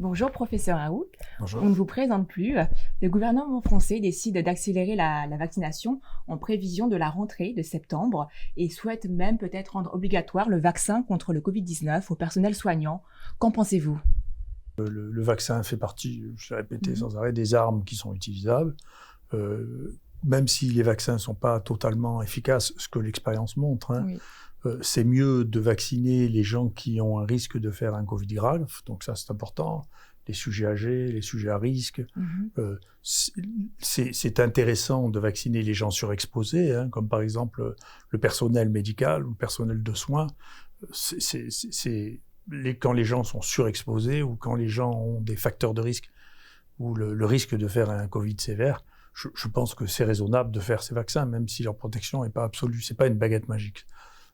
Bonjour, professeur Raoult. Bonjour. On ne vous présente plus. Le gouvernement français décide d'accélérer la vaccination en prévision de la rentrée de septembre et souhaite même peut-être rendre obligatoire le vaccin contre le Covid-19 au personnel soignant. Qu'en pensez-vous? Le vaccin fait partie, je l'ai répété sans arrêt, des armes qui sont utilisables. Même si les vaccins ne sont pas totalement efficaces, ce que l'expérience montre, Oui. c'est mieux de vacciner les gens qui ont un risque de faire un Covid grave, donc ça c'est important, les sujets âgés, les sujets à risque. C'est intéressant de vacciner les gens surexposés, comme par exemple le personnel médical ou le personnel de soins. Quand les gens sont surexposés ou quand les gens ont des facteurs de risque ou le risque de faire un Covid sévère, je pense que c'est raisonnable de faire ces vaccins, même si leur protection n'est pas absolue. C'est pas une baguette magique.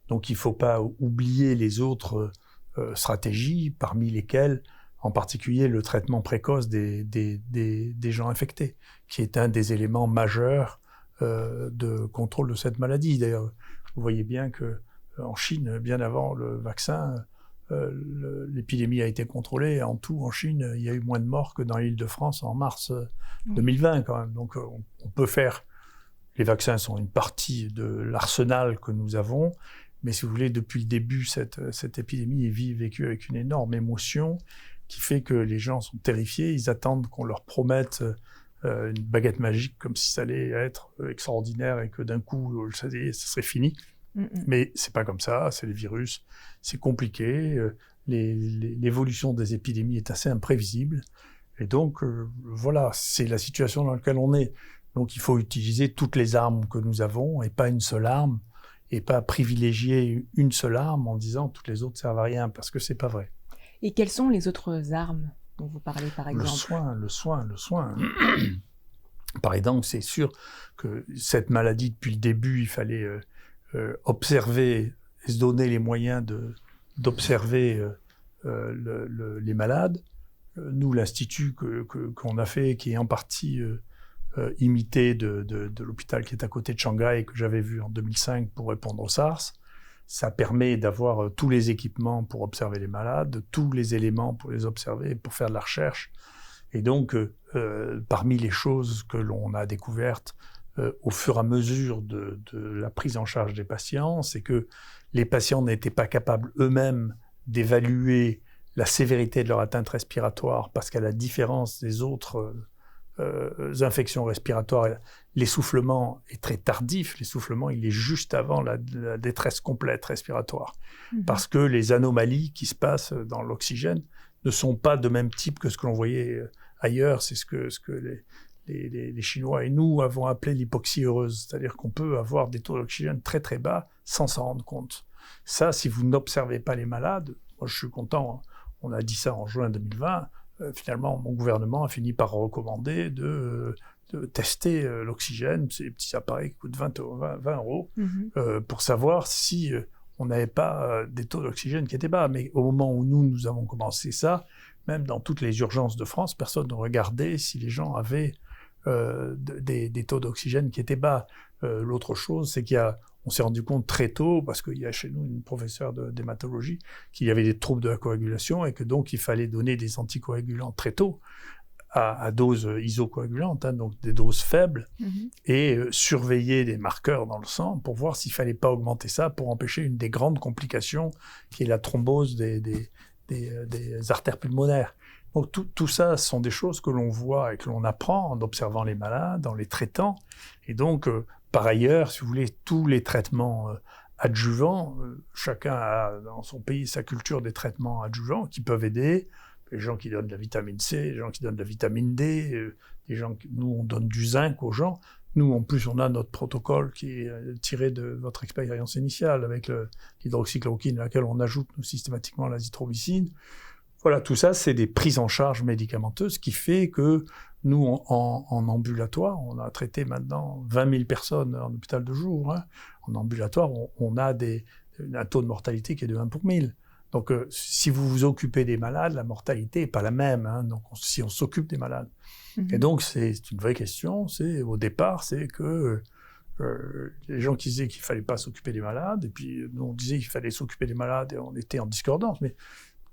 Donc il ne faut pas oublier les autres stratégies, parmi lesquelles, en particulier, le traitement précoce des gens infectés, qui est un des éléments majeurs de contrôle de cette maladie. D'ailleurs, vous voyez bien qu'en Chine, bien avant le vaccin, l'épidémie a été contrôlée. En tout, en Chine, il y a eu moins de morts que dans l'Île-de-France en mars 2020 quand même. Donc on peut faire... Les vaccins sont une partie de l'arsenal que nous avons, mais si vous voulez, depuis le début, cette épidémie est vécue avec une énorme émotion qui fait que les gens sont terrifiés. Ils attendent qu'on leur promette une baguette magique comme si ça allait être extraordinaire et que d'un coup, ça serait fini. Mais c'est pas comme ça, c'est les virus, c'est compliqué, l'évolution des épidémies est assez imprévisible, et donc voilà, c'est la situation dans laquelle on est. Donc il faut utiliser toutes les armes que nous avons, et pas une seule arme, et pas privilégier une seule arme en disant toutes les autres servent à rien, parce que c'est pas vrai. Et quelles sont les autres armes dont vous parlez, par exemple? Le soin. Par exemple, c'est sûr que cette maladie, depuis le début, il fallait... observer et se donner les moyens d'observer les malades. Nous, l'Institut qu'on a fait, qui est en partie imité de l'hôpital qui est à côté de Shanghai, que j'avais vu en 2005 pour répondre au SARS, ça permet d'avoir tous les équipements pour observer les malades, tous les éléments pour les observer, pour faire de la recherche. Et donc, parmi les choses que l'on a découvertes au fur et à mesure de la prise en charge des patients, c'est que les patients n'étaient pas capables eux-mêmes d'évaluer la sévérité de leur atteinte respiratoire, parce qu'à la différence des autres infections respiratoires, l'essoufflement est très tardif. L'essoufflement, il est juste avant la détresse complète respiratoire, parce que les anomalies qui se passent dans l'oxygène ne sont pas de même type que ce que l'on voyait ailleurs. C'est ce que les Chinois et nous avons appelé l'hypoxie heureuse, c'est-à-dire qu'on peut avoir des taux d'oxygène très très bas sans s'en rendre compte. Ça, si vous n'observez pas les malades, moi je suis content, on a dit ça en juin 2020, finalement mon gouvernement a fini par recommander de tester l'oxygène, ces petits appareils qui coûtent 20 euros, pour savoir si on n'avait pas des taux d'oxygène qui étaient bas. Mais au moment où nous avons commencé ça, même dans toutes les urgences de France, personne ne regardait si les gens avaient des taux d'oxygène qui étaient bas. L'autre chose, c'est on s'est rendu compte très tôt, parce qu'il y a chez nous une professeure d'hématologie, qu'il y avait des troubles de la coagulation et que donc il fallait donner des anticoagulants très tôt, à dose isocoagulante, donc des doses faibles, et surveiller des marqueurs dans le sang pour voir s'il ne fallait pas augmenter ça pour empêcher une des grandes complications qui est la thrombose des artères pulmonaires. Donc tout ça sont des choses que l'on voit et que l'on apprend en observant les malades, en les traitant. Et donc, par ailleurs, si vous voulez, tous les traitements adjuvants, chacun a dans son pays sa culture des traitements adjuvants qui peuvent aider. Les gens qui donnent de la vitamine C, les gens qui donnent de la vitamine D, nous on donne du zinc aux gens. Nous, en plus, on a notre protocole qui est tiré de votre expérience initiale avec l'hydroxychloroquine, à laquelle on ajoute nous, systématiquement l'azithromycine. Voilà, tout ça, c'est des prises en charge médicamenteuses qui fait que nous, en ambulatoire, on a traité maintenant 20 000 personnes en hôpital de jour. En ambulatoire, on a un taux de mortalité qui est de 1 pour 1000. Donc, si vous vous occupez des malades, la mortalité n'est pas la même. Donc, si on s'occupe des malades. Et donc, c'est une vraie question. Au départ, c'est que les gens qui disaient qu'il ne fallait pas s'occuper des malades, et puis nous, on disait qu'il fallait s'occuper des malades, et on était en discordance. Mais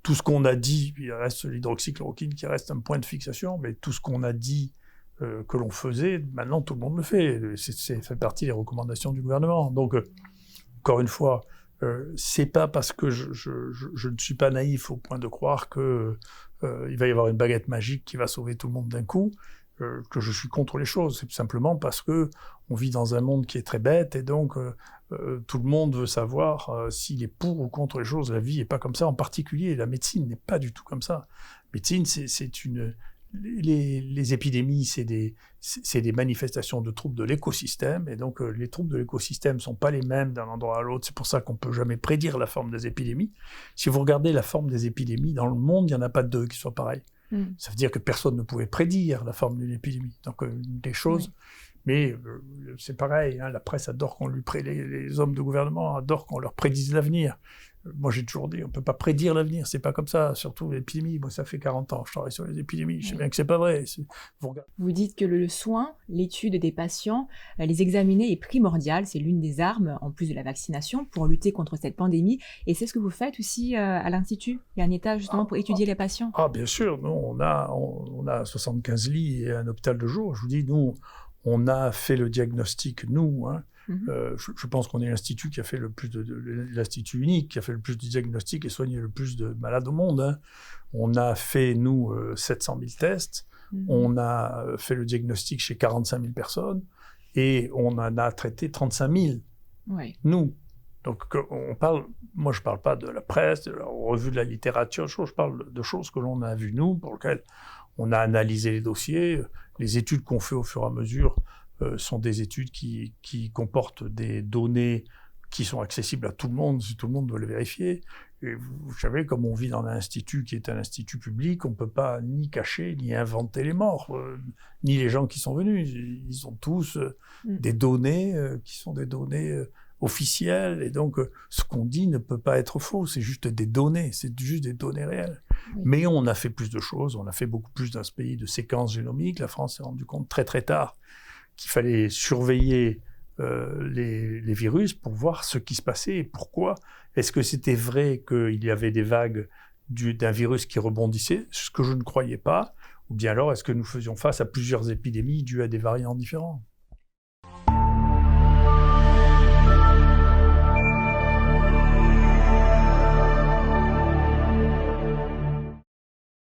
tout ce qu'on a dit, il reste l'hydroxychloroquine qui reste un point de fixation, mais tout ce qu'on a dit que l'on faisait, maintenant tout le monde le fait. Ça fait partie des recommandations du gouvernement. Donc, encore une fois, c'est pas parce que je ne suis pas naïf au point de croire que il va y avoir une baguette magique qui va sauver tout le monde d'un coup, que je suis contre les choses. C'est simplement parce que on vit dans un monde qui est très bête et donc tout le monde veut savoir s'il est pour ou contre les choses. La vie n'est pas comme ça, en particulier la médecine n'est pas du tout comme ça. La médecine, c'est une... Les épidémies, c'est des manifestations de troubles de l'écosystème, et donc les troubles de l'écosystème ne sont pas les mêmes d'un endroit à l'autre. C'est pour ça qu'on ne peut jamais prédire la forme des épidémies. Si vous regardez la forme des épidémies, dans le monde, il n'y en a pas deux qui soient pareils. Ça veut dire que personne ne pouvait prédire la forme d'une épidémie. Donc des choses... Oui. Mais c'est pareil, hein, la presse adore qu'on lui les hommes de gouvernement adorent qu'on leur prédise l'avenir. Moi, j'ai toujours dit, on ne peut pas prédire l'avenir, c'est pas comme ça, surtout l'épidémie. Moi, ça fait 40 ans que je travaille sur les épidémies, je sais bien que c'est pas vrai. Vous dites que le soin, l'étude des patients, les examiner est primordial, c'est l'une des armes, en plus de la vaccination, pour lutter contre cette pandémie. Et c'est ce que vous faites aussi à l'Institut? Il y a un état justement pour étudier les patients? Ah, bien sûr, nous, on a 75 lits et un hôpital de jour. Je vous dis, nous, on a fait le diagnostic, nous, hein. Je pense qu'on est l'institut qui a fait le plus l'institut unique qui a fait le plus de diagnostics et soigné le plus de malades au monde, hein. On a fait, nous, 700 000 tests. On a fait le diagnostic chez 45 000 personnes et on en a traité 35 000. Oui. Nous. Donc, moi, je ne parle pas de la presse, de la revue de la littérature, je parle de choses que l'on a vues, nous, pour lesquelles on a analysé les dossiers. Les études qu'on fait au fur et à mesure sont des études qui comportent des données qui sont accessibles à tout le monde, si tout le monde doit les vérifier. Et vous savez, comme on vit dans un institut qui est un institut public, on ne peut pas ni cacher, ni inventer les morts, ni les gens qui sont venus. Ils ont tous des données qui sont des données officielles, et donc ce qu'on dit ne peut pas être faux, c'est juste des données, c'est juste des données réelles. Oui. Mais on a fait plus de choses, on a fait beaucoup plus dans ce pays de séquences génomiques. La France s'est rendue compte très très tard qu'il fallait surveiller les virus pour voir ce qui se passait et pourquoi. Est-ce que c'était vrai qu'il y avait des vagues d'un virus qui rebondissait, ce que je ne croyais pas, ou bien alors est-ce que nous faisions face à plusieurs épidémies dues à des variants différents?